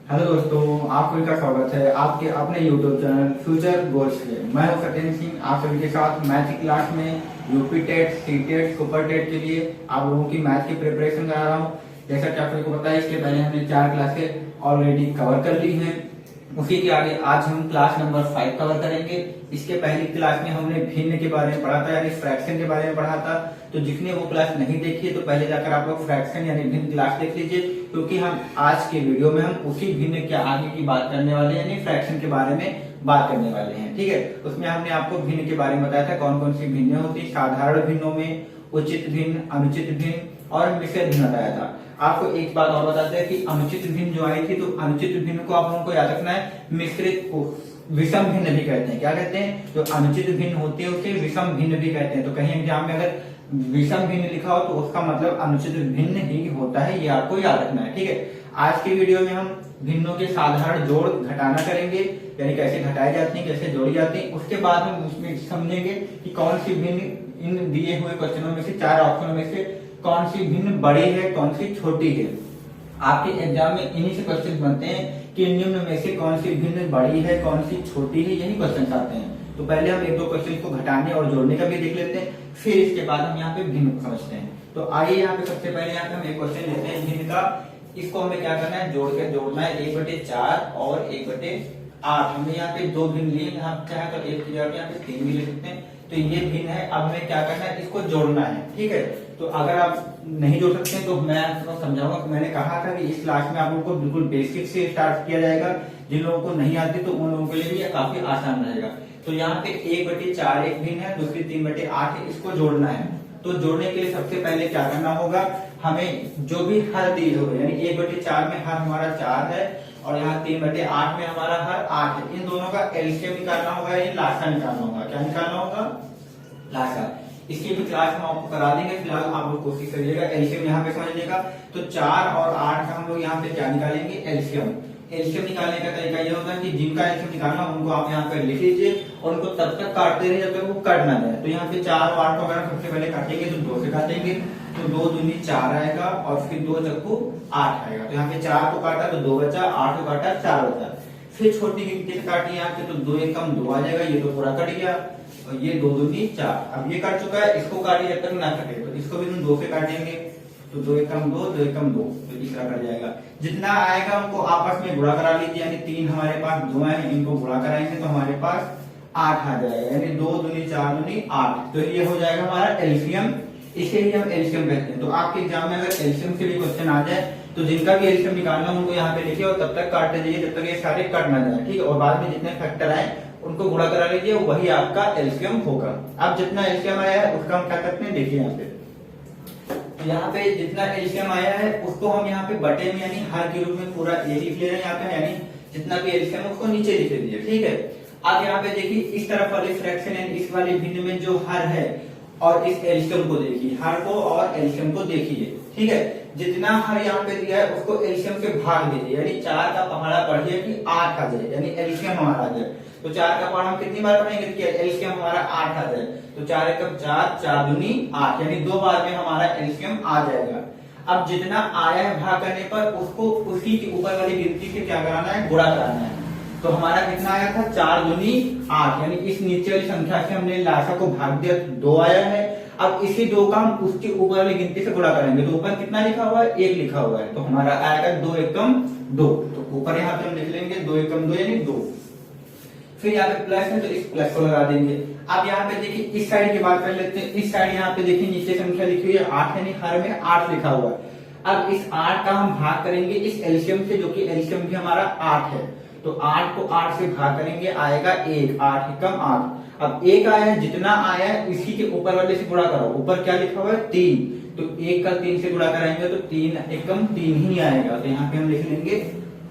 Hello दोस्तों, आप सभी का स्वागत है आपके अपने यूट्यूब चैनल फ्यूचर गोल्स में। मैं हूं सत्येंद्र सिंह, आप सभी के साथ मैथ की क्लास में UP TET, C TET, super TET के लिए आप लोगों की मैथ की प्रिपरेशन करा रहा हूं। जैसा कि आप सभी को पता है, इसके पहले हमने 4 क्लासें ऑलरेडी कवर कर ली हैं। उसी के आगे आज हम क्लास नंबर 5 कवर करेंगे। इसके पहली क्लास में हमने भिन्न के बारे में पढ़ा था, यानी फ्रैक्शन के बारे में पढ़ा था। तो जिसने वो क्लास नहीं देखी है तो पहले जाकर आप लोग फ्रैक्शन यानी भिन्न क्लास देख लीजिए, क्योंकि हम आज के वीडियो में हम उसी भिन्न के आगे की बात करने वाले हैं, यानी फ्रैक्शन के बारे में बात करने वाले हैं। ठीक है, उसमें हमने आपको भिन्न के बारे में बताया था, कौन कौन सी भिन्न होती, साधारण भिन्नों में उचित भिन्न, अनुचित भिन्न और मिश्रित भिन्न बताया था। आपको एक बात और बताते हैं कि अनुचित भिन्न जो आई थी, तो अनुचित भिन्न को आप लोगों को याद रखना है, मिश्रित को विषम भिन्न भी कहते हैं। क्या कहते हैं? जो अनुचित भिन्न होती है उसे विषम भिन्न भी कहते हैं। तो कहीं एग्जाम में अगर विषम भिन्न लिखा हो तो उसका मतलब अनुचित भिन्न ही होता है, ये आपको याद रखना है। ठीक है, आज के वीडियो में हम भिन्नों के साधारण जोड़ घटाना करेंगे, यानी कैसे घटाई जाती है, कैसे जोड़ी जाती है। उसके बाद हम उसमें समझेंगे कि कौन सी भिन्न इन दिए हुए क्वेश्चनों में से, 4 ऑप्शनों में से कौन सी भिन्न बड़ी है, कौन सी छोटी है। आपके एग्जाम में इन्हीं से क्वेश्चन बनते हैं कि निम्न में से कौन सी भिन्न बड़ी है, कौन सी छोटी है, यही क्वेश्चन आते हैं। तो पहले हम 1-2 क्वेश्चन को घटाने और जोड़ने का भी देख लेते हैं, फिर इसके बाद हम यहाँ पे भिन्न को समझते हैं। तो आइए यहाँ पे सबसे पहले यहाँ पे हम एक क्वेश्चन लेते हैं भिन्न का। इसको हमें क्या करना है, जोड़ना है 1/4 और 1/8। हमने यहाँ पे 2 भिन्न लिए, यहाँ चाहे तो 1 की जगह यहाँ पे 3 भी ले सकते हैं। तो ये भिन्न है, अब हमें क्या करना है, इसको जोड़ना है। ठीक है, तो अगर आप नहीं जोड़ सकते तो मैं आपको समझाऊंगा। मैंने कहा था कि इस क्लास में आप लोगों को बिल्कुल बेसिक से स्टार्ट किया जाएगा। जिन लोगों को नहीं आती तो उन लोगों के लिए भी काफी आसान रहेगा। तो यहाँ पे 1/4 एक भिन्न है, दूसरी 3/8 है, इसको जोड़ना है। तो जोड़ने के लिए सबसे पहले क्या करना होगा, हमें जो भी हर दिए हुए, यानी 1/4 में हर हमारा 4 है और यहाँ 3/8 में हमारा हर 8 है, इन दोनों का एलसीएम निकालना होगा, ये लासा निकालना होगा। क्या निकालना होगा? लासा। इसकी भी क्लास हम आपको करा देंगे, फिलहाल आप लोग कोशिश करिएगा एलसीएम यहाँ पे समझिएगा। तो 4 और 8 का हम लोग यहाँ पे क्या निकालेंगे, एलसीएम। एलसीएम निकालने का तरीका ये होता है कि जिनका एलसीएम निकालना उनको आप यहाँ पे लिख लीजिए और उनको तब तक काटते रहिए जब तक वो कट ना जाए। तो यहाँ पे 4 और 8 को अगर सबसे पहले काटेंगे तो 2 से काटेंगे, तो 2 दूनी 4 आएगा और फिर 2 चक्कू 8 आएगा। तो यहाँ पे 4 को काटा तो 2 बचा, 8 को काटा 4 बचा। फिर छोटी गिनती से काटी यहाँ पे, तो 2 एकम 2 आ जाएगा, ये तो पूरा कट गया और ये 2 दूनी 4। अब ये कट चुका है, इसको काटिए जब तक ना कटे, तो इसको भी हम 2 से काटेंगे, तो 2 एकम 2, 2 एकम 2, तो तीसरा कट जाएगा। जितना आएगा उनको आपस में गुणा करा लीजिए, यानी 3 हमारे पास 2 है, इनको गुणा कराएंगे तो हमारे पास 8 आ जाएगा, यानी 2 दूनी 4 दूनी 8। तो ये हो जाएगा हमारा एलसीएम, इसे ही हम एलसीएम कहते हैं। तो आपके एग्जाम में अगर एलसीएम से भी क्वेश्चन आ जाए तो जिनका भी एलसीएम निकालना उनको यहाँ पे लिखिए और तब तक काटते जाइए जब तक ये सारे कट ना जाए। ठीक है, और बाद में जितने फैक्टर आए उनको गुणा करा लीजिए, वही आपका एलसीएम होगा। अब जितना एलसीएम आया है उसका हम क्या करते हैं, देखिए यहाँ पे। तो यहाँ पे जितना एलसीएम आया है उसको हम यहाँ पे बटे में यानी हर के रूप में पूरा ए लिख ले रहे हैं यहाँ पे, यानी जितना भी एलसीएम है उसको नीचे लिख लीजिए। ठीक है, अब यहाँ पे देखिए इस तरफ वाले फ्रैक्शन यानी इस वाले भिन्न में जो हर है और इस एलसीएम को देखिए, हर को और एलसीएम को देखिए। ठीक है, जितना हर यहाँ पे दिया है उसको एलसीएम से भाग दीजिए, यानी 4 का पहाड़ा पढ़िए कि 8 आ जाए, यानी एलसीएम हमारा आ जाए। तो 4 का पहाड़ा हम कितनी बार पढ़ेंगे कि एलसीएम हमारा 8 आ जाए। तो 4 एकम 4, 4 दूनी 8, यानी 2 बार में हमारा एलसीएम आ जाएगा। अब जितना आया है भाग करने पर उसको उसी के ऊपर वाली गिनती से क्या कराना है, गुणा कराना है। तो हमारा कितना आया था, 4 दूनी 8, यानी इस नीचे वाली संख्या से हमने लासा को भाग दिया, 2 आया है। अब इसी 2 का हम उसके ऊपर वाली गिनती से गुणा करेंगे, तो ऊपर कितना लिखा हुआ है, 1 लिखा हुआ है, तो हमारा आएगा 2 एकम 2। तो ऊपर यहाँ पे हम लिख लेंगे 2 एकम 2 यानी 2। फिर यहाँ पे प्लस है तो इस प्लस को लगा देंगे। अब यहाँ पे देखिए इस साइड की बात कर लेते हैं। इस साइड यहाँ पे देखिए नीचे संख्या लिखी हुई है 8, यानी हर में 8 लिखा हुआ है। अब इस 8 का हम भाग करेंगे इस एलसीएम से, जो कि एलसीएम भी हमारा 8 है। तो 8 को 8 से भाग करेंगे, आएगा 1, 8 एकम 8। अब 1 आया है, जितना आया है इसी के ऊपर वाले से गुणा करो। ऊपर क्या लिखा हुआ है, 3, तो 1 का 3 से गुणा कराएंगे तो 3 एकम 3 ही आएगा। तो यहाँ पे हम लिख लेंगे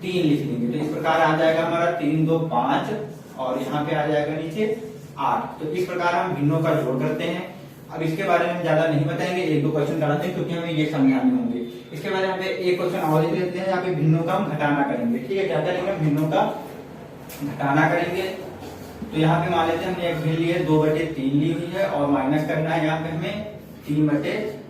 3 लिख लेंगे। तो इस प्रकार आ जाएगा हमारा 3 2 5 और यहाँ पे आ जाएगा नीचे 8। तो इस प्रकार हम भिन्नों का जोड़ करते हैं। अब इसके बारे में हम ज्यादा नहीं बताएंगे, 1-2 क्वेश्चन कराते हैं क्योंकि हमें ये समझाने होंगे। इसके बाद यहाँ पे एक क्वेश्चन और लिख लेते हैं, यहाँ पे भिन्नों का हम घटाना करेंगे। ठीक है, क्या करेंगे, भिन्नों का घटाना करेंगे। तो यहाँ पे मान लेते हैं हमने एक भिन्न ली है, 2/3 ली हुई है और माइनस करना है यहाँ पे हमें 3/,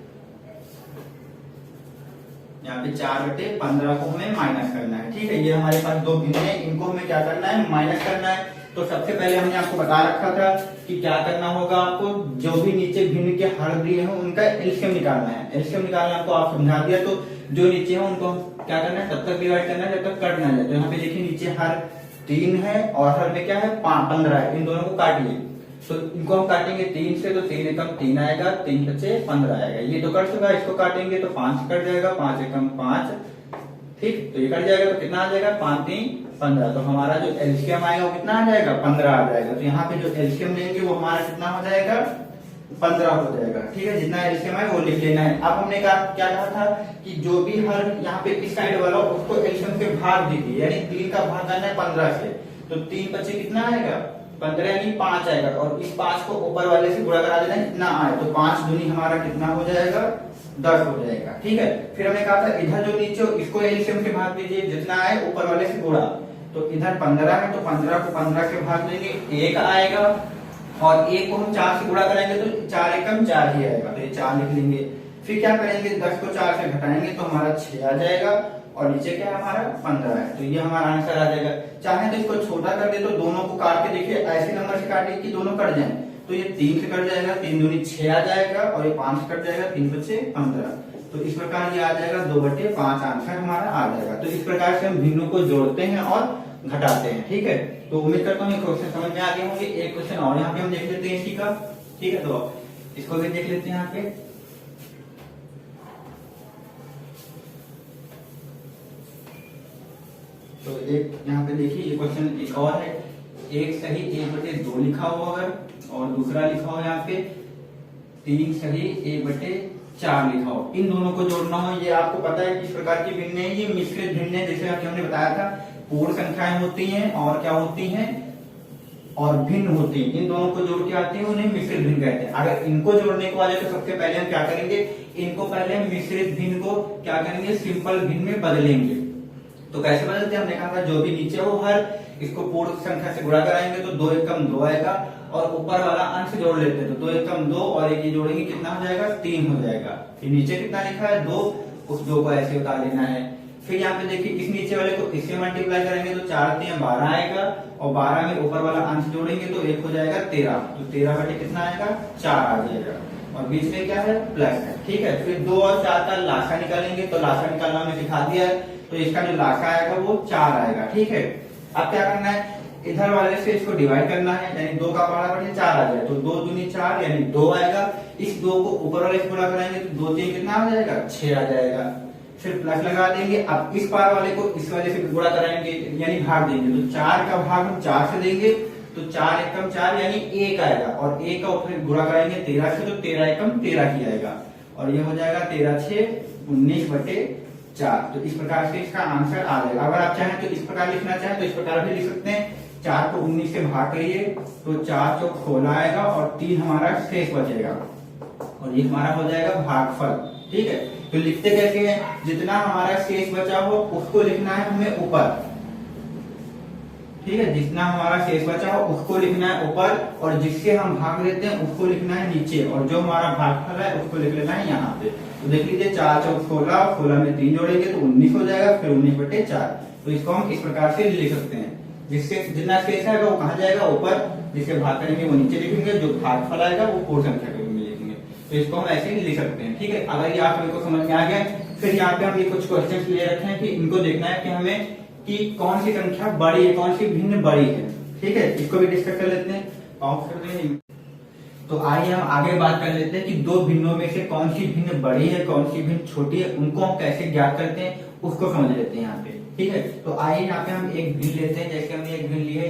यहाँ पे 4/15 को हमें माइनस करना है। ठीक है, ये हमारे पास दो भिन्न है, इनको हमें क्या करना है, माइनस करना है। तो सबसे पहले हमने आपको बता रखा था कि क्या करना होगा, आपको जो भी नीचे भिन्न के हर दिए हैं उनका एलसीएम निकालना है। एलसीएम निकालना आपको आप समझा दिया, तो जो नीचे है उनको क्या करना है, तब तक डिवाइड करना है जब तक कट ना जाए। तो यहाँ पे देखिए नीचे हर 3 है और हर में क्या है 15 है, इन दोनों को काटिए। तो इनको हम काटेंगे 3 से, तो 3 एकम 3 आएगा, 3 बचे 15 आएगा। ये तो कट चुका है, इसको काटेंगे तो 5 से कट जाएगा, 5 एकम 5। ठीक, तो ये कट जाएगा तो कितना आ जाएगा, 5 3 15। तो हमारा जो एलसीएम आएगा वो कितना आ जाएगा, 15 आ जाएगा। तो यहाँ पे जो एलसीएम लेंगे वो हमारा कितना हो जाएगा, 15 हो जाएगा। ठीक है, जितना एलसीएम है वो लिख लेना है। अब हमने क्या कहा था कि जो भी हर यहाँ पे इस साइड वाला उसको एलसीएम से भाग दीजिए, यानी 3 का भाग करना है 15 से। तो 3 बचे कितना आएगा, 15 यानी 5 आएगा, और इस 5 को ऊपर वाले से गुणा करा देना है, कितना आए। तो 5 दूनी हमारा कितना हो जाएगा, 10 हो जाएगा। ठीक है, फिर हमने कहा था इधर जो नीचे इसको एलसीएम से भाग दीजिए, जितना आए ऊपर वाले से गुणा। तो इधर 15 है, तो 15 को 15 से भाग देंगे, 1 आएगा, और 1 को हम 4 से गुणा कराएंगे तो 4 एकम 4 ही आएगा, तो ये 4 लिख लेंगे। फिर क्या करेंगे, 10 को 4 से घटाएंगे तो हमारा 6 आ जाएगा, और नीचे क्या है हमारा 15 है। तो ये हमारा आंसर आ जाएगा। चाहे तो इसको छोटा कर दे, तो दोनों को काट के देखिए, ऐसे नंबर से काटिए कि दोनों कट जाए। तो ये 3 से कट जाएगा, 3 दूनी 6 आ जाएगा, और ये 5 से कट जाएगा, 3 बचे 15। तो इस प्रकार ये आ जाएगा 2/5 आंसर हमारा आ जाएगा। तो इस प्रकार से हम भिन्नों को जोड़ते हैं और घटाते हैं। ठीक है, तो उम्मीद करता हूँ ये क्वेश्चन समझ में आ गए होंगे। एक क्वेश्चन और यहाँ पे हम देख लेते हैं इसी का। ठीक है, तो इसको भी देख लेते हैं यहाँ पे। तो एक यहाँ पे देखिए, ये क्वेश्चन एक और है, 1 सही 1/2 लिखा हुआ है, और दूसरा लिखा हुआ है यहाँ पे 3 सही 1/4 लिखा हो। इन दोनों को जोड़ना हो, ये आपको पता है किस प्रकार की भिन्न है, ये मिश्रित भिन्न है। जैसे अभी हमने बताया था, पूर्ण संख्याएं होती हैं और क्या होती हैं, और भिन्न होती हैं। इन दोनों को जोड़ के आती है, उन्हें मिश्रित भिन्न कहते हैं। अगर इनको जोड़ने को वाले तो सबसे पहले हम क्या करेंगे, इनको पहले हम मिश्रित भिन्न को क्या करेंगे, सिंपल भिन्न में बदलेंगे। तो कैसे बदलते हैं, हमने कहा था जो भी नीचे हो हर, इसको पूर्ण संख्या से गुणा कराएंगे तो 2 एकम 2 आएगा, और ऊपर वाला अंश जोड़ लेते हैं तो 2 एकम 2, और एक ये जोड़ेंगे कितना हो जाएगा, 3 हो जाएगा। फिर नीचे कितना लिखा है 2, उस 2 को ऐसे उतार लेना है। फिर यहाँ पे देखिए, इस नीचे वाले को इससे मल्टीप्लाई करेंगे तो 4 3 12 आएगा, और 12 में ऊपर वाला अंश जोड़ेंगे तो 1 हो जाएगा 13। तो 13 बटे कितना आएगा, 4 आ जाएगा, और बीच में क्या है, प्लस है। ठीक है, फिर 2 और 4 का लासा निकालेंगे, तो लासा निकालना हमने सिखा दिया है, तो इसका जो लासा आएगा वो 4 आएगा। ठीक है, अब क्या करना है, इधर वाले से इसको डिवाइड करना है, यानी 2 का पहाड़ा बटे 4 आ जाए, तो 2 दूनी 4 यानी 2 आएगा। इस 2 को ऊपर वाले से गुणा कराएंगे तो 2 3 कितना आ जाएगा, 6 आ जाएगा। फिर प्लस लगा देंगे, अब इस पार वाले को इस वाले से गुणा कराएंगे, यानी भाग देंगे, तो 4 का भाग हम 4 से देंगे, तो 4 एकम 4 यानी 1 आएगा, और 1 का फिर गुणा कराएंगे 13 से, तो 13 एकम 13 ही आएगा, और ये हो जाएगा 13 6 19/4। तो इस प्रकार से इसका आंसर आ जाएगा। अगर आप चाहें तो इस प्रकार लिखना चाहें तो इस प्रकार भी लिख सकते हैं, 4 को 19 से भाग करिए तो 4 चौक 16 आएगा, और 3 हमारा शेष बचेगा, और ये हमारा हो जाएगा भागफल। ठीक है, तो लिखते कैसे हैं, जितना हमारा शेष बचा हो उसको लिखना है हमें ऊपर। ठीक है, जितना हमारा शेष बचा हो उसको लिखना है ऊपर, और जिससे हम भाग लेते हैं उसको लिखना है नीचे, और जो हमारा भागफल है उसको लिख लेना है यहाँ पे। तो देख लीजिए, 4 चौक 16, 16 में 3 जोड़ेंगे तो 19 हो जाएगा, फिर 19/4। तो इसको हम इस प्रकार से लिख सकते हैं, जिससे जितना शेष आएगा वो कहाँ जाएगा, ऊपर, जिसे भाग करेंगे वो नीचे लिखेंगे, जो भागफल आएगा वो पूर्ण संख्या के रूप में लिखेंगे। तो इसको हम ऐसे ही लिख सकते हैं। ठीक है, अगर ये आप सभी को समझ में आ गया, फिर यहाँ पे हम ये कुछ क्वेश्चन ले रखे हैं कि इनको देखना है कि हमें कि कौन सी संख्या बड़ी है, कौन सी भिन्न बड़ी है। ठीक है, इसको भी डिस्कस कर लेते हैं, ऑफ कर देंगे। तो आइए हम आगे बात कर लेते हैं कि दो भिन्नों में से कौन सी भिन्न बड़ी है, कौन सी भिन्न छोटी है, उनको हम कैसे ज्ञात करते हैं उसको समझ लेते हैं यहाँ पे। ठीक है, तो आइए यहाँ पे हम एक भिन्न लेते हैं। जैसे हमने एक भिन्न ली है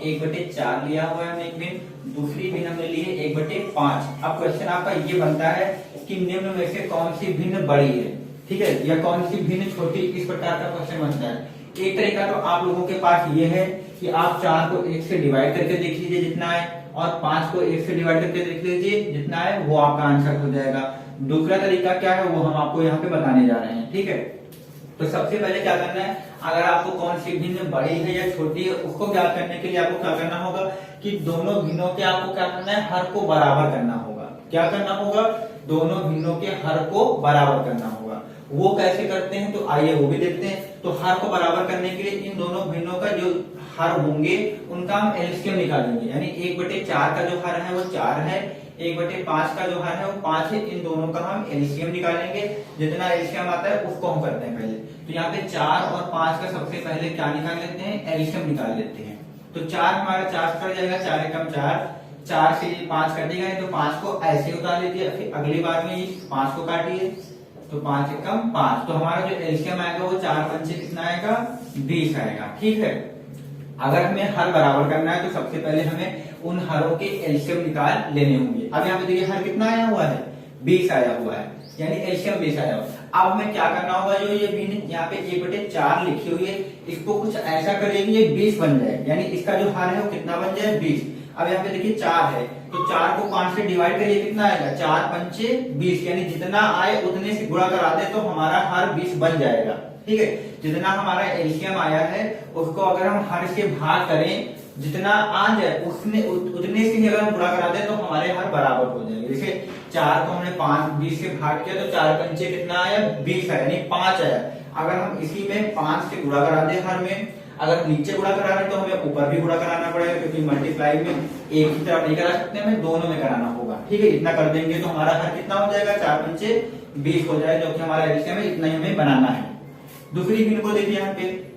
1/4 लिया हुआ है हमने एक भिन्न, दूसरी भिन्न हमने ली है 1/5। अब क्वेश्चन आपका ये बनता है कि निम्न में से कौन सी भिन्न बड़ी है, ठीक है, या कौन सी भिन्न छोटी, इस प्रकार का क्वेश्चन बनता है। एक तरीका तो आप लोगों के पास ये है कि आप 4 को 1 से डिवाइड करके देख लीजिए जितना है, और 5 को 1 से डिवाइड करके देख लीजिए जितना है, वो आपका आंसर हो जाएगा। दूसरा तरीका क्या है वो हम आपको यहाँ पे बताने जा रहे हैं। ठीक है, तो सबसे पहले क्या करना है, अगर आपको कौन सी भिन्न बड़ी है या छोटी है उसको ज्ञात करने के लिए आपको क्या करना होगा कि दोनों भिन्नों के आपको क्या करना है, हर को बराबर करना होगा। क्या करना होगा, दोनों भिन्नों के हर को बराबर करना होगा। वो कैसे करते हैं तो आइए वो भी देखते हैं। तो हर को बराबर करने के लिए इन दोनों भिन्नों का जो हर होंगे उनका हम एलसीएम निकालेंगे, यानी 1/4 का जो हर है वो 4 है, 1/5 का जो हर है वो 5 है। इन दोनों का हम एलसीएम निकालेंगे, जितना एलसीएम आता है उसको हम करते हैं पहले। तो यहाँ पे 4 और 5 का सबसे पहले क्या निकाल लेते हैं, एलसीएम निकाल लेते हैं। तो 4 हमारा 4 से कट जाएगा, 4 एकम 4, 4 से 5 कटेगा तो 5 को ऐसे उतार लीजिए। फिर अगली बार में 5 को काटिए तो 5 एकम 5, तो हमारा जो एलसीएम आएगा वो 4 पंचे कितना आएगा, 20 आएगा। ठीक है, अगर हमें हर बराबर करना है तो सबसे पहले हमें उन हरों के एलसीएम निकाल लेने होंगे। अब यहाँ पे देखिए हर कितना आया हुआ है, 20 आया हुआ है, यानी एलसीएम 20 आया हुआ है। अब हमें क्या करना होगा, जो ये भिन्न यहाँ पे 1/4 लिखी हुई है इसको कुछ ऐसा करिए कि ये 20 बन जाए, यानी इसका जो हर है वो कितना बन जाए, 20। अब यहाँ पे देखिए 4 है तो 4 को 5 से डिवाइड करिए, कितना आएगा, 4 पंचे 20, यानी जितना आए उतने से गुणा करा दे तो हमारा हर 20 बन जाएगा। ठीक है, जितना हमारा एलसीएम आया है उसको अगर हम हर से भाग करें, जितना आ जाए उसने उतने से ही अगर हम गुणा करा दे तो हमारे हर बराबर हो जाएंगे। जैसे 4 को हमने 20 से भाग किया तो 4 पंचे कितना आया, 20 आया, यानी 5 आया। अगर हम इसी में 5 से गुणा करा दे हर में, अगर नीचे गुणा करा रहे तो हमें ऊपर भी गुणा कराना पड़ेगा, क्योंकि मल्टीप्लाई में एक ही तरफ नहीं करा सकते, हमें दोनों में कराना होगा। ठीक है, इतना कर देंगे तो हमारा हर कितना हो जाएगा, 4 पंचे 20 हो जाएगा, जो कि हमारा एलसीएम है, इतना ही हमें बनाना है। दूसरी भिन्न को देखिए,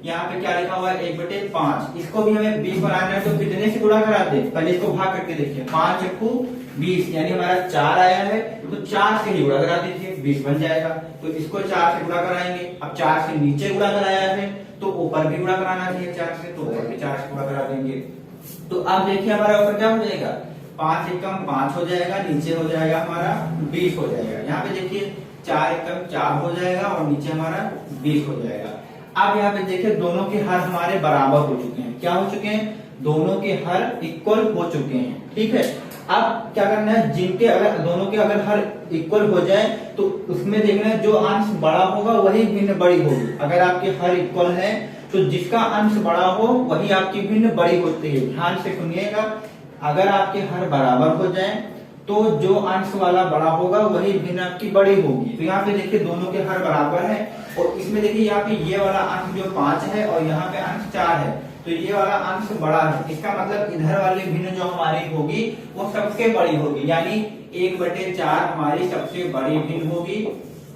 यहाँ पे क्या लिखा हुआ है, 1/5, इसको भी हमें 20 बनाना है तो कितने से गुणा कराते हैं, पहले इसको भाग करके देखिए, 5 × 20, यानी हमारा 4 आया है तो 4 से ही गुणा करा दीजिए, 20 बन जाएगा। तो इसको 4 से गुणा कराएंगे। अब 4 से नीचे गुणा कराया है तो ऊपर भी गुणा कराना चाहिए 4 से, तो ऊपर भी 4 से गुणा करा देंगे। तो अब देखिए हमारा ऊपर क्या हो जाएगा, 5 एकम 5 हो जाएगा, नीचे हो जाएगा हमारा 20 हो जाएगा। यहाँ पे देखिए 4 एकम 4 हो जाएगा और नीचे हमारा 20 हो जाएगा। अब यहाँ पे देखिए दोनों के हर हमारे बराबर हो चुके हैं। क्या हो चुके हैं, दोनों के हर इक्वल हो चुके हैं। ठीक है, अब क्या करना है, जिनके अगर दोनों के अगर हर इक्वल हो जाए तो उसमें देखना है जो अंश बड़ा होगा वही भिन्न बड़ी होगी। अगर आपके हर इक्वल है तो जिसका अंश बड़ा हो वही आपकी भिन्न बड़ी होती है। ध्यान से सुनिएगा, अगर आपके हर बराबर हो जाए तो जो अंश वाला बड़ा होगा वही भिन्न आपकी बड़ी होगी। तो यहाँ पे देखिए दोनों के हर बराबर है और इसमें देखिए यहाँ पे ये वाला अंश जो 5 है और यहाँ पे अंश 4 है, तो ये वाला अंश बड़ा है। इसका मतलब इधर वाली भिन्न जो हमारी होगी वो सबसे बड़ी होगी, यानी 1/4 हमारी सबसे बड़ी भिन्न होगी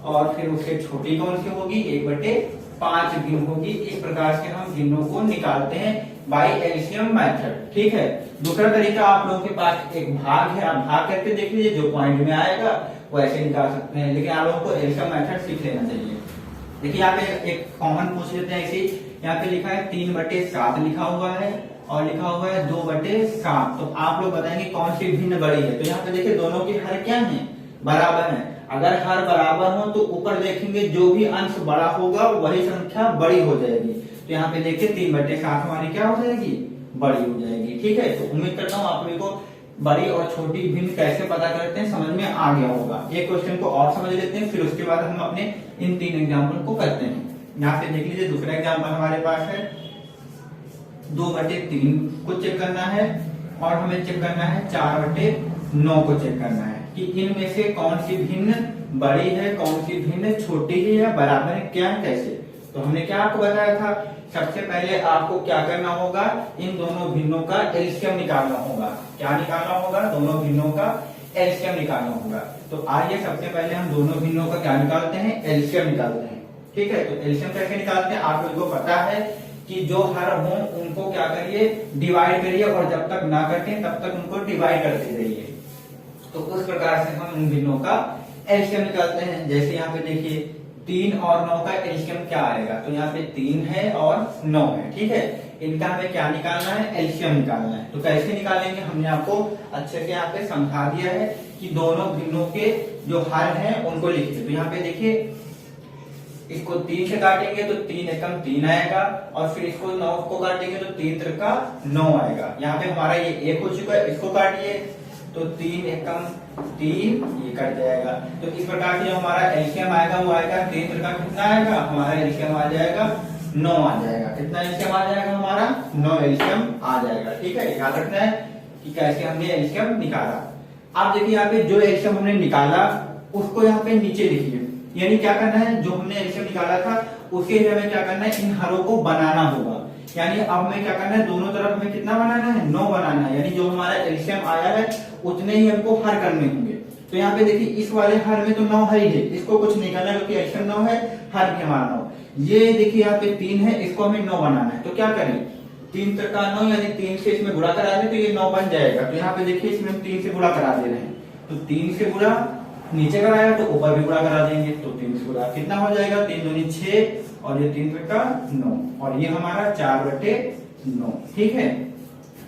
और फिर उससे छोटी कौन सी होगी, 1/5 भिन्न होगी। इस प्रकार से हम भिन्नों को निकालते हैं बाय एलसीएम मेथड। ठीक है, दूसरा तरीका आप लोगों के पास एक भाग है, आप भाग करके देख लीजिए, जो पॉइंट में आएगा वो ऐसे निकाल सकते हैं, लेकिन आप लोगों को एलसीएम मेथड सीख लेना चाहिए। देखिए यहाँ पे एक कॉमन पूछ लेते हैं ऐसे, यहाँ पे लिखा है 3/7 लिखा हुआ है और लिखा हुआ है 2/7। तो आप लोग बताएंगे कौन सी भिन्न बड़ी है। तो यहाँ पे देखिए दोनों के हर क्या है, बराबर है। अगर हर बराबर हो तो ऊपर देखेंगे जो भी अंश बड़ा होगा वही संख्या बड़ी हो जाएगी। तो यहाँ पे देखिए 3/7 हमारी क्या हो जाएगी, बड़ी हो जाएगी। ठीक है, तो उम्मीद करता हूँ आप लोगों को बड़ी और छोटी भिन्न कैसे पता करते हैं समझ में आ गया होगा। एक क्वेश्चन को और समझ लेते हैं, फिर उसके बाद हम अपने इन 3 एग्जाम्पल को करते हैं। यहाँ पे देख लीजिए दूसरा एग्जाम्पल हमारे पास है, 2/3 को चेक करना है और हमें चेक करना है 4/9 को चेक करना है कि इनमें से कौन सी भिन्न बड़ी है, कौन सी भिन्न छोटी है या बराबर है, क्या है, कैसे। तो हमने क्या आपको बताया था, सबसे पहले आपको क्या करना होगा, इन दोनों भिन्नों का एलसीएम निकालना होगा। क्या निकालना होगा, दोनों भिन्नों का एलसीएम निकालना होगा। तो आइए सबसे पहले हम दोनों भिन्नों का क्या निकालते हैं, एलसीएम निकालते हैं। ठीक है, तो एलसीएम कैसे निकालते हैं, आप लोगों को पता है कि जो हर हो उनको क्या करिए, डिवाइड करिए और जब तक ना कटे तब तक उनको डिवाइड करते रहिए। तो उस प्रकार से हम इन भिन्नों का एलसीएम निकालते हैं। जैसे यहाँ पे देखिए 3 और 9 का एलसीएम क्या आएगा, तो यहाँ पे 3 है और 9 है। ठीक है, इनका हमें क्या निकालना है, एलसीएम निकालना है। तो कैसे निकालेंगे, हमने आपको अच्छे से यहाँ पे समझा दिया है कि दोनों भिन्नों के जो हर हैं उनको लिखिए। तो यहाँ पे देखिए इसको 3 से काटेंगे तो 3 एकम 3 आएगा और फिर इसको 9 को काटेंगे तो 3 त्रिका 9 आएगा। यहाँ पे हमारा ये 1 हो चुका है, इसको काटिए तो 3 एकम 3, ये कट जाएगा। तो इस प्रकार से जो हमारा एलसीएम आएगा वो आएगा 3 त्रिका कितना आएगा, हमारा एलसीएम आ जाएगा 9 आ जाएगा। कितना एलसीएम आ जाएगा हमारा, 9 एलसीएम आ जाएगा। ठीक है, याद रखना है कि कैसे हमने एलसीएम निकाला। अब देखिए यहाँ पे जो एलसीएम हमने निकाला उसको यहाँ पे नीचे लिखिए। यानी क्या करना है, जो हमने एलसीएम निकाला था उसके लिए हमें क्या करना है, इन हरों को बनाना होगा। यानी अब हमें क्या करना है, दोनों तरफ हमें कितना बनाना है, 9 बनाना है। यानी जो हमारा एलसीएम आया है उतने ही हमको हर करने होंगे। तो यहाँ पे देखिए इस वाले हर में तो 9 है ही है, इसको कुछ नहीं करना है क्योंकि एलसीएम 9 है, हर भी हमारा 9। ये देखिए यहाँ पे 3 है, इसको हमें 9 बनाना है। तो क्या करें, 3 का 9 यानी 3 से इसमें गुणा करा दें तो ये 9 बन जाएगा। तो यहाँ पे देखिए इसमें हम 3 से गुणा करा दे रहे हैं, तो 3 से गुणा नीचे कराया तो ऊपर भी गुणा करा देंगे। तो 3 से गुणा कितना हो जाएगा, 3 दूनी 6 और ये 3 का 9 और ये हमारा 4/9। ठीक है,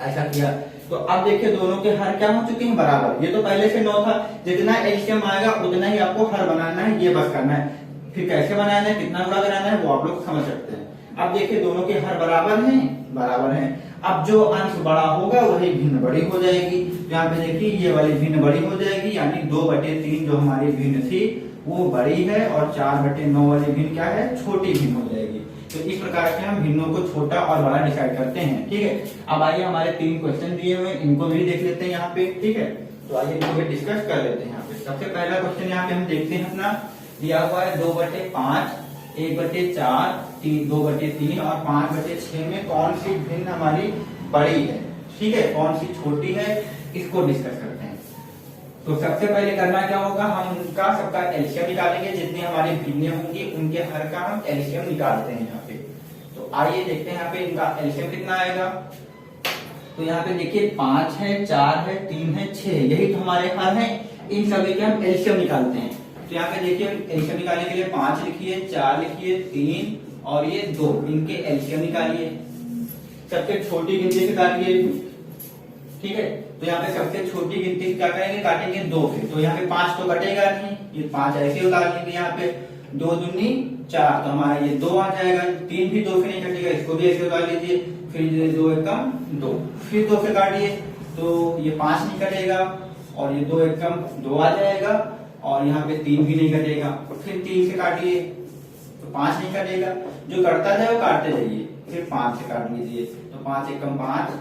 ऐसा किया। तो अब देखिए दोनों के हर क्या हो चुके हैं, बराबर। ये तो पहले से 9 था, जितना एलसीएम आएगा उतना ही आपको हर बनाना है, ये बस करना है। फिर कैसे बनाना है, कितना गुणा कराना है, वो आप लोग समझ सकते हैं। अब देखिए दोनों के हर बराबर हैं, बराबर हैं। अब जो अंश बड़ा होगा वही भिन्न बड़ी हो जाएगी। तो यहाँ पे देखिए ये वाली भिन्न बड़ी हो जाएगी, यानी 2/3 जो हमारी भिन्न थी वो बड़ी है और 4/9 वाली भिन्न क्या है, छोटी भिन्न हो जाएगी। तो इस प्रकार से हम भिन्नों को छोटा और बड़ा डिसाइड करते हैं। ठीक है, अब आइए हमारे 3 क्वेश्चन दिए हुए हैं, इनको भी देख लेते हैं यहाँ पे। ठीक है, तो आइए इनको भी डिस्कस कर लेते हैं यहाँ पे। सबसे पहला क्वेश्चन यहाँ पे हम देखते हैं अपना, दिया हुआ है 2/5, 1/4, 2/3 और 5/6 में कौन सी भिन्न हमारी बड़ी है। ठीक है, कौन सी छोटी है, इसको डिस्कस करते हैं। तो सबसे पहले करना क्या होगा, हम उनका सबका एलसीएम निकालेंगे। जितनी हमारी भिन्नें होंगी उनके हर का हम एलसीएम निकालते हैं यहाँ पे। तो आइए देखते हैं यहाँ पे इनका एलसीएम कितना आएगा। तो यहाँ पे देखिए 5 है, 4 है, 3 है, 6, यही तो हमारे हर हैं। इन सभी के हम एलसीएम निकालते हैं। तो यहाँ पे देखिए एलसीएम निकालने के लिए 5 लिखिए, 4 लिखिए, 3 और ये 2, इनके एलसीएम निकालिए। सबसे छोटी गिनती से काटिए। ठीक है, तो यहाँ पे सबसे छोटी गिनती क्या करेंगे, काटेंगे 2 से। तो यहाँ पे 5 तो कटेगा नहीं, ये 5 ऐसे उतार लेंगे। यहाँ पे 2 दूनी 4, तो हमारा ये 2 आ जाएगा। 3 भी 2 से नहीं कटेगा, इसको भी ऐसे उतार लीजिए। फिर 2 एकम 2, फिर 2 से काटिए तो ये 5 नहीं कटेगा और ये 2 एकम 2 आ जाएगा और यहाँ पे 3 भी नहीं कटेगा। फिर 3 से काटिए तो 5 नहीं कटेगा, जो कटता जाए वो काटते जाइए। फिर 5 से काट लीजिए तो 5 एकम 5।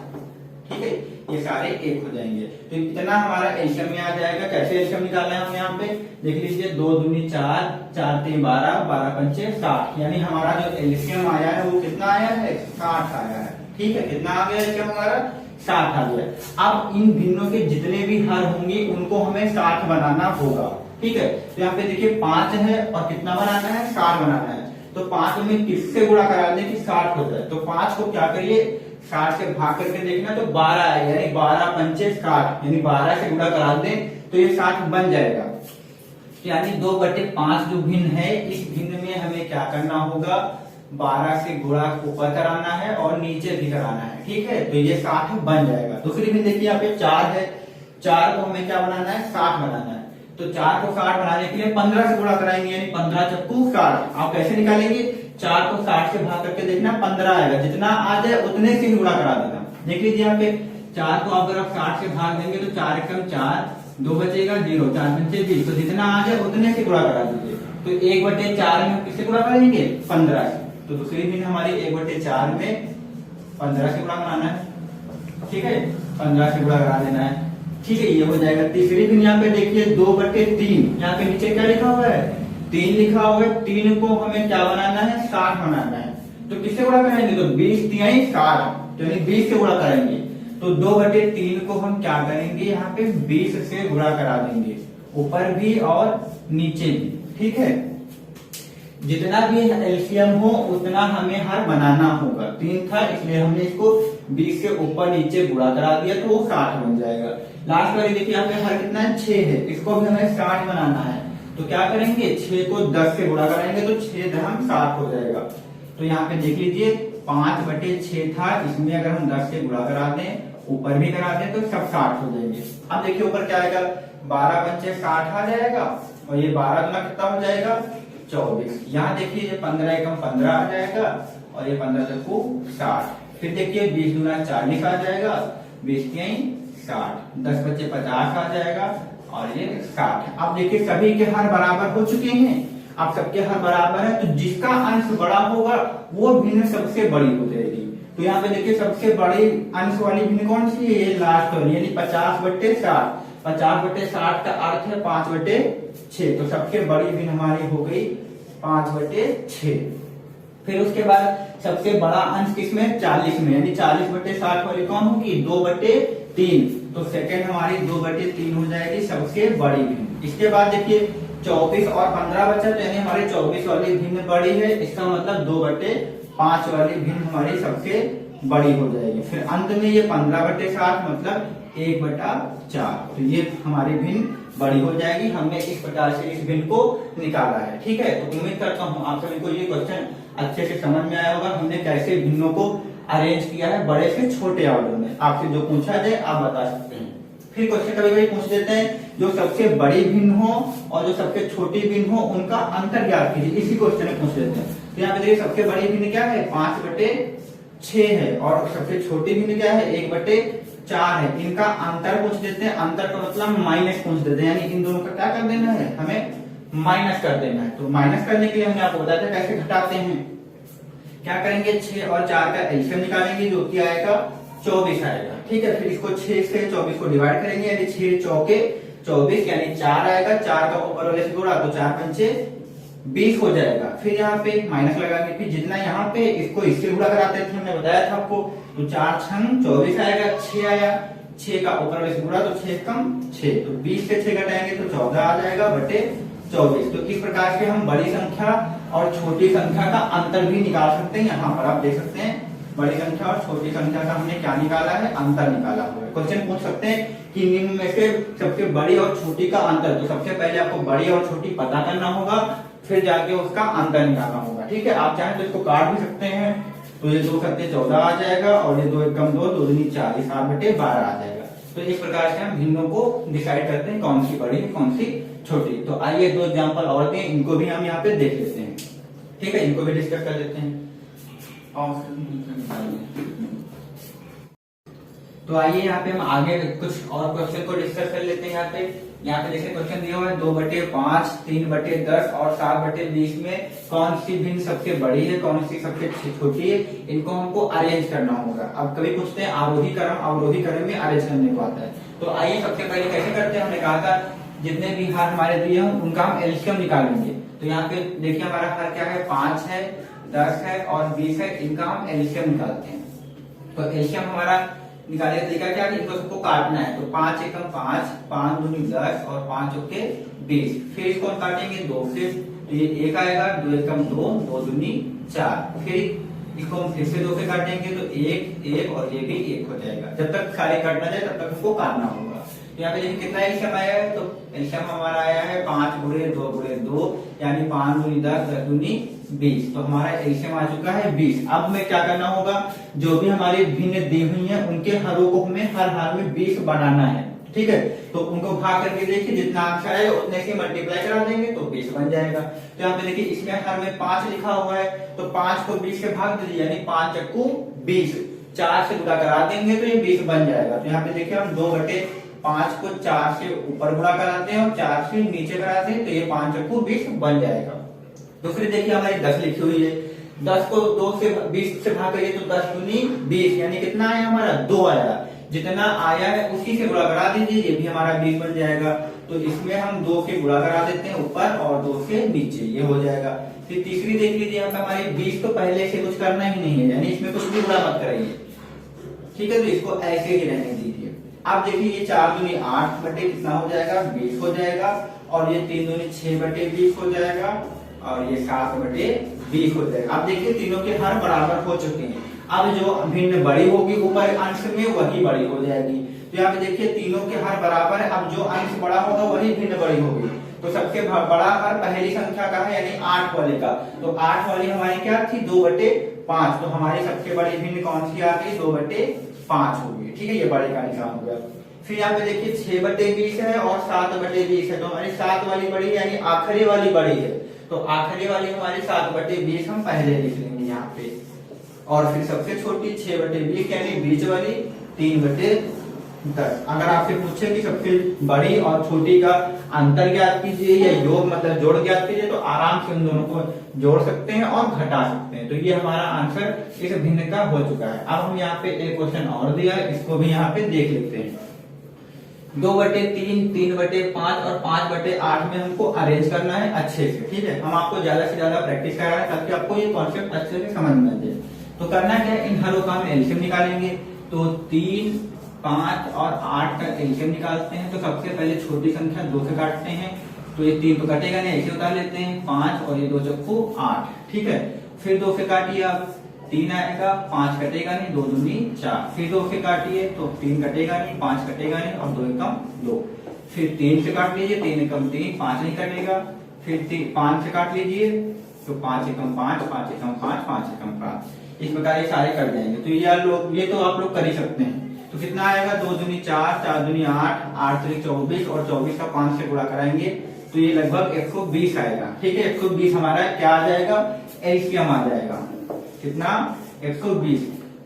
ठीक है, ये सारे 1 हो जाएंगे। तो इतना हमारा एलसीएम में आ जाएगा। कैसे एलसीएम निकालना है हम यहाँ पे देख लीजिए, 2 दूनी 4, 4 3 12, 12 पंचे 60। यानी हमारा जो एलसीएम आया है वो कितना आया है, 60 आया है। ठीक है, कितना आ गया एलसीएम हमारा, 60 आ गया। अब इन भिन्नों के जितने भी हर होंगे उनको हमें 60 बनाना होगा। ठीक है, तो यहाँ पे देखिए 5 है और कितना बनाना है, 60 बनाना है। तो 5 में किससे गुणा करा दें कि 60 हो जाए। तो 5 को क्या करिए, 60 से भाग करके देखना तो 12 है, यानी 12 पंचे 60, यानी 12 से गुणा करा दें तो ये 60 बन जाएगा। यानी 2/5 जो भिन्न है, इस भिन्न में हमें क्या करना होगा, 12 से गुणा ऊपर कराना है और नीचे भी कराना है। ठीक है, तो ये 60 बन जाएगा। दूसरी भिन्न देखिए यहाँ पे 4 है, 4 को हमें क्या बनाना है, 60 बनाना है। तो 4 को 60 बनाने के लिए 15 से गुणा कराएंगे, यानी 15 चक्कू 60। आप कैसे निकालेंगे, 4 को 60 से भाग करके देखना 15 आएगा, जितना आ जाए उतने से ही गुणा करा देना। देख लीजिए यहाँ पे 4 को अगर आप 60 से भाग देंगे तो 4 एकम 4, 2 बचेगा 0, 4 पंचे 20, तो जितना आ जाए उतने से गुणा करा दीजिए। तो 1/4 में किससे गुणा करेंगे, 15 से। तो दूसरी भिन्न हमारी 1/4 में 15 से गुणा कराना है। ठीक है, 15 से गुणा करा देना है। ठीक है, ये हो जाएगा। तीसरी भिन्न यहाँ पे देखिए 2/3, यहाँ पे नीचे क्या लिखा हुआ है, 3 लिखा हुआ है। 3 को हमें क्या बनाना है, 60 बनाना है। तो किससे गुणा करेंगे, तो 20 3 60, तो यानी 20 से गुणा करेंगे। तो 2/3 को हम क्या करेंगे, यहाँ पे 20 से गुणा करा देंगे, ऊपर भी और नीचे भी। ठीक है, जितना भी एलसीएम हो उतना हमें हर बनाना होगा। 3 था इसलिए हमने इसको 20 से ऊपर नीचे गुणा करा दिया तो वो 60 बन जाएगा। लास्ट वाली देखिए यहाँ पे हर कितना है, 6 है, इसको भी हमें 60 बनाना है। तो क्या करेंगे, 6 को 10 से गुणा कराएंगे तो 6 दहम 60 हो जाएगा। तो यहाँ पे देख लीजिए 5/6 था, इसमें अगर हम 10 से गुणा करा दें, ऊपर भी करा दें तो सब 60 हो जाएंगे। अब देखिए ऊपर क्या आएगा, 12 पंचे 60 आ जाएगा और ये 12 गुना कितना हो जाएगा, 24। यहाँ देखिए ये 15 एकम 15 आ जाएगा और ये 15 चक्कू 60। फिर देखिए 20 दूना 40 आ जाएगा, 20 3 60, 10 बच्चे 50 आ जाएगा और ये 60। अब देखिए सभी के हर बराबर हो चुके हैं। अब सबके हर बराबर है तो जिसका अंश बड़ा होगा वो भिन्न सबसे बड़ी हो जाएगी। तो यहाँ पे देखिए सबसे बड़ी अंश वाली भिन्न कौन सी है, ये लास्ट वाली, यानी 50/60। 50/60 का अर्थ है 5/6। 6। तो सबसे बड़ी भिन्न हमारी हो गई 5/6। फिर उसके बाद सबसे बड़ा अंश किसमें, 40 में, यानी 40/60 वाली कौन होगी, 2/3। तो सेकंड हमारी 2/3 हो जाएगी सबसे बड़ी भिन्न। इसके बाद देखिए 24 और 15 बचा, तो यानी हमारी 24 वाली भिन्न बड़ी है, इसका मतलब 2/5 वाली भिन्न हमारी सबसे बड़ी हो जाएगी। फिर अंत में ये 15/60 मतलब 1/4। तो ये हमारी भिन्न बड़ी हो जाएगी। हमने इस प्रकार से इस भिन्न को निकाला है। ठीक है, तो उम्मीद करता हूँ आप सभी को ये क्वेश्चन अच्छे से समझ में आया होगा। हमने कैसे भिन्नों को अरेंज किया है बड़े से छोटे ऑर्डर में। आपसे जो पूछा जाए आप बता सकते हैं। फिर क्वेश्चन कभी कभी पूछ देते हैं जो सबसे बड़ी भिन्न हो और जो सबसे छोटी भिन्न हो उनका अंतर ज्ञात कीजिए, इसी क्वेश्चन में पूछ देते हैं। तो यहाँ पे देखिए सबसे बड़ी भिन्न क्या है, 5/6 है, और सबसे छोटी भिन्न क्या है, 1/4 है। इनका अंतर पूछ देते हैं। अंतर का मतलब माइनस पूछ देते हैं, यानी इन दोनों का क्या कर देना है, हमें माइनस कर देना है। तो माइनस करने के लिए हमने आपको बताया था कैसे घटाते हैं। क्या करेंगे, 6 और 4 का एलसीएम निकालेंगे, जो कि आएगा 24 आएगा। ठीक है, फिर इसको 6 से 24 को डिवाइड करेंगे, यानी 6 चौके 24, यानी 4 आएगा। 4 का ऊपर वाले से जोड़ा तो 4 पंचे 20 हो जाएगा। फिर यहाँ पे माइनस लगाएंगे, फिर जितना यहाँ पे इसको इससे गुणा कराते थे, हमने बताया था आपको। तो 4 छंग 24 आएगा, 6 आया, 6 का ऊपर वाले से गुणा तो 6 कम 6, तो 20 से 6 घटाएंगे तो 14 आ जाएगा बटे 24। तो इस प्रकार से हम बड़ी संख्या और छोटी संख्या का अंतर भी निकाल सकते हैं। यहाँ पर आप देख सकते हैं बड़ी संख्या और छोटी संख्या का हमने क्या निकाला है, अंतर निकाला हुआ है। क्वेश्चन पूछ सकते हैं कि निम्न में से सबसे बड़ी और छोटी का अंतर। तो सबसे पहले आपको बड़ी और छोटी पता करना होगा, फिर जाके उसका अंतर निकालना होगा। ठीक है, आप चाहें तो इसको काट भी सकते हैं। तो ये 2 सत्ते 14 आ जाएगा, और ये 2 एकम 2, 2 दूनी 4, 7/12 आ जाएगा। तो इस प्रकार से हम भिन्नों को डिसाइड करते हैं कौन सी बड़ी है कौन सी छोटी। तो आइए 2 एग्जांपल और दें, इनको भी हम यहाँ पे देख लेते हैं। ठीक है, इनको भी डिस्कस कर लेते हैं। तो आइए यहाँ पे हम आगे कुछ और क्वेश्चन को डिस्कस कर लेते हैं। यहाँ पे जैसे क्वेश्चन दिया हुआ है 2/5, 3/10 और 7/20 में कौन सी भिन्न सबसे बड़ी है, कौन सी सबसे छोटी है, इनको हमको अरेंज करना होगा। अब कभी पूछते हैं आरोही क्रम अवरोही क्रम में अरेंज करने को आता है। तो आइए सबसे पहले कैसे करते हैं, हमने कहा था जितने भी हार हमारे दिए हों उनका हम एलसीएम निकालेंगे। तो यहाँ पे देखिए हमारा हार क्या है, 5 है, 10 है और 20 है, इनका हम एलसीएम निकालते हैं। तो एलसीएम हमारा निकालने का तरीका क्या है, इनको सबको काटना है। तो 5 एकम 5, 5 दूनी 10 और 5 चौके 20। फिर इसको हम काटेंगे 2 से, तो ये 1 आएगा, 2 एकम 2, 2 दूनी 4। फिर इसको हम फिर से 2 से काटेंगे तो 1, 1 और ये भी 1 हो जाएगा। जब तक सारे कट ना जाए तब तक उसको काटना होगा। यहाँ पे देखिए कितना एलसीएम आया है, तो एलसीएम हमारा आया है 5 × 2 × 2, यानी 5 दूनी 10, 10 दूनी 20। तो हमारा एलसीएम आ चुका है 20। अब हमें क्या करना होगा, जो भी हमारी भिन्न दी हुई है उनके हरों को हमें हर हार में 20 बनाना है। ठीक है, तो उनको भाग करके देखिए जितना आंसर आएगा उतने से मल्टीप्लाई करा देंगे तो 20 बन जाएगा। तो यहाँ पे देखिए इसमें हर में 5 लिखा हुआ है, तो 5 को 20 से भाग दीजिए, यानी 5 चक्कू 20, 4 से गुणा करा देंगे तो ये 20 बन जाएगा। तो यहाँ पे देखिए हम 2/5 को 4 से ऊपर गुणा कराते हैं और 4 से नीचे कराते हैं, तो ये 5 चक्कू 20 बन जाएगा। तो फिर देखिए हमारी 10 लिखी हुई है, 10 को 2 से 20 से भाग करिए तो 10 दूनी 20, यानी कितना आया हमारा, 2 आया। जितना आया है उसी से गुणा करा दीजिए, ये भी हमारा 20 बन जाएगा। तो इसमें हम 2 से गुणा करा देते हैं ऊपर और 2 से नीचे, ये हो जाएगा। फिर तीसरी देख लीजिए, यहाँ पे हमारी 20 तो पहले से कुछ करना ही नहीं है, यानी इसमें कुछ भी गुणा मत कराइए। ठीक है, तो इसको ऐसे ही रहने दीजिए। अब देखिए ये 4 दूनी 8 बटे कितना हो जाएगा, 20 हो जाएगा, और ये 3 दूनी 6/20 हो जाएगा, और ये 7/20 हो जाएगा। अब देखिए तीनों के हर बराबर हो चुके हैं। अब जो भिन्न बड़ी होगी ऊपर अंश में वही बड़ी हो जाएगी। तो यहाँ पे देखिए तीनों के हर बराबर है, अब जो अंश बड़ा होगा वही भिन्न बड़ी होगी। तो सबसे बड़ा हर पहली संख्या का है, यानी 8 वाले का। तो 8 वाली हमारी क्या थी, 2/5। तो हमारी सबसे बड़ी भिन्न कौन सी आ गई, 2/5 होगी। ठीक है, ये बड़े का निशान हो गया। फिर यहाँ पे देखिए 6/20 है और 7/20 है, तो हमारी 7 वाली बड़ी यानी आखिरी वाली बड़ी है। तो आखिरी वाली हमारी 7/20 हम पहले लिख लेंगे यहाँ पे, और फिर सबसे छोटी 6/20 यानी बीच वाली 3/10। अगर आपसे पूछे कि सबसे बड़ी और छोटी का अंतर ज्ञात कीजिए या योग मतलब जोड़ ज्ञात कीजिए, तो आराम से उन दोनों को जोड़ सकते हैं और घटा सकते हैं। तो ये हमारा आंसर इस भिन्न का हो चुका है। अब हम यहाँ पे एक क्वेश्चन और दिया है, इसको भी यहाँ पे देख लेते हैं। 2/3, 3/5 और 5/8 में हमको अरेंज करना है अच्छे से। ठीक है, हम आपको ज्यादा से ज्यादा प्रैक्टिस करा रहे हैं ताकि आपको ये कॉन्सेप्ट अच्छे से समझ में आ जाए। तो करना क्या है, इन हरों का हम एलसीएम निकालेंगे। तो 3, 5 और 8 का एलसीएम निकालते हैं। तो सबसे पहले छोटी संख्या 2 से काटते हैं, तो ये 3 तो कटेगा नहीं, ऐसे उतार लेते हैं। 5 और ये 2 चक्कू 8। ठीक है, फिर 2 से काटिए आप, 3 आएगा, 5 कटेगा नहीं, 2 दूनी 4। फिर 2 से काटिए तो 3 कटेगा नहीं, 5 कटेगा नहीं और 2 एकम 2। फिर 3 से काट लीजिए, 3 एकम 3, 5 नहीं कटेगा। फिर 5 से काट लीजिए तो 5 एकम 5, 5 एकम 5, 5 एकम 5। इस प्रकार ये सारे कट जाएंगे। तो ये तो आप लोग कर ही सकते हैं। तो कितना आएगा, 2 दूनी 4, 4 दूनी 8, 8 दूनी 24 और 24 का 5 से गुणा कराएंगे तो ये लगभग 120 आएगा। ठीक है, 120 हमारा क्या आ जाएगा, एलसीएम आ जाएगा। कितना, 120।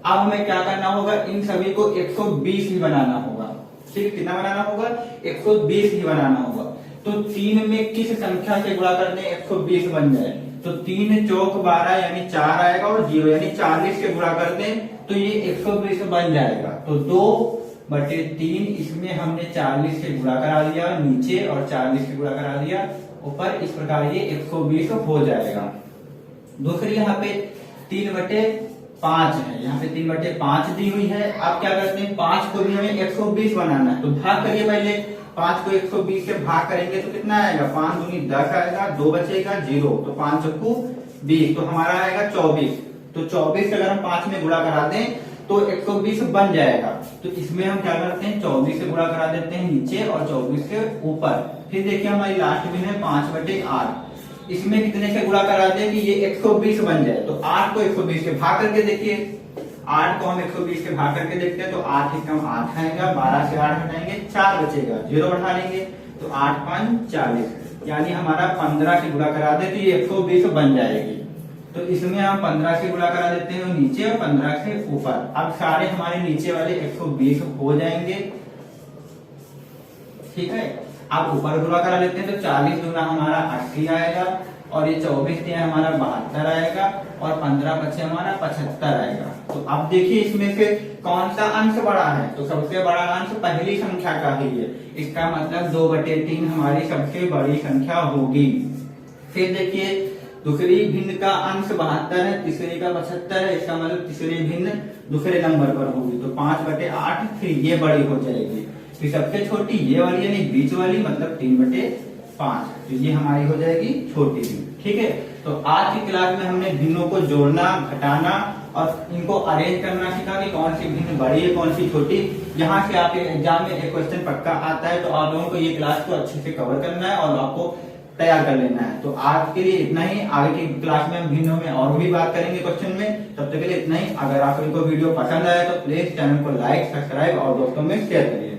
अब हमें क्या करना होगा, इन सभी को 120 ही बनाना होगा। ठीक है, कितना बनाना होगा, 120 ही बनाना होगा। तो 3 में किस संख्या से गुणा कर दें 120 बन जाए, तो 3 चौक 12 यानी 4 आएगा और 0 यानी 40 से गुणा कर दें तो ये 120 बन जाएगा। तो 2/3 इसमें हमने 40 से गुणा करा दिया नीचे और 40 से गुणा करा दिया ऊपर। इस प्रकार ये 120 हो जाएगा। दूसरी यहाँ पे 3/5 है, यहाँ पे 3/5 दी हुई है। अब क्या करते हैं, 5 को भी हमें 120 बनाना है। तो भाग करिए, पहले 5 को 120 से भाग करेंगे तो कितना आएगा, 5 दूनी 10 आएगा, 2 बचेगा 0, तो 5 चक्कू 20, तो हमारा आएगा 24। तो 24 अगर हम 5 में गुणा करा दें तो 120 बन जाएगा। तो इसमें हम क्या करते हैं, 24 से गुणा करा देते हैं नीचे और 24 से ऊपर। फिर देखिए हमारी लास्ट में है 5/8। इसमें कितने से गुणा करा दें कि ये 120 बन जाए। तो 8 को 120 से भाग करके देखिए, 8 को हम 120 से भाग करके देखते हैं तो 8 एकम 8 आएगा, 12 से 8 हटाएंगे 4 बचेगा, 0 बढ़ा लेंगे तो 8 5 40, यानी हमारा 15 से गुणा करा दे तो ये 120 बन जाएगी। तो इसमें हम 15 से गुणा करा देते हैं नीचे और 15 से ऊपर। अब सारे हमारे नीचे वाले 120 हो जाएंगे। ठीक है, अब ऊपर गुणा करा लेते हैं तो 40 गुना हमारा 80 आएगा और ये 24 दिया हमारा 72 आएगा और 15 बचे हमारा 75 आएगा। तो अब देखिए इसमें से कौन सा अंश बड़ा है, तो सबसे बड़ा अंश पहली संख्या का ही है। इसका मतलब 2/3 हमारी सबसे बड़ी संख्या होगी। फिर देखिए दूसरी भिन्न का अंश 72 है, तीसरे का 75 है, इसका मतलब तीसरी भिन्न दूसरे नंबर पर होगी। तो 5/8 फिर ये बड़ी हो जाएगी। फिर सबसे छोटी ये वाली यानी बीच वाली मतलब 3/5, तो ये हमारी हो जाएगी छोटी भिन्न। ठीक है, तो आज की क्लास में हमने भिन्नों को जोड़ना, घटाना और इनको अरेंज करना सीखा कि कौन सी भिन्न बड़ी है कौन सी छोटी। यहाँ से आपके एग्जाम में एक क्वेश्चन पक्का आता है, तो आप लोगों को ये क्लास को अच्छे से कवर करना है और आपको तैयार कर लेना है। तो आज के लिए इतना ही। आगे की क्लास में हम भिन्नों में और भी बात करेंगे क्वेश्चन में। तब तक के लिए इतना ही। अगर आप इनको वीडियो पसंद आया तो प्लीज चैनल को लाइक, सब्सक्राइब और दोस्तों में शेयर करिए।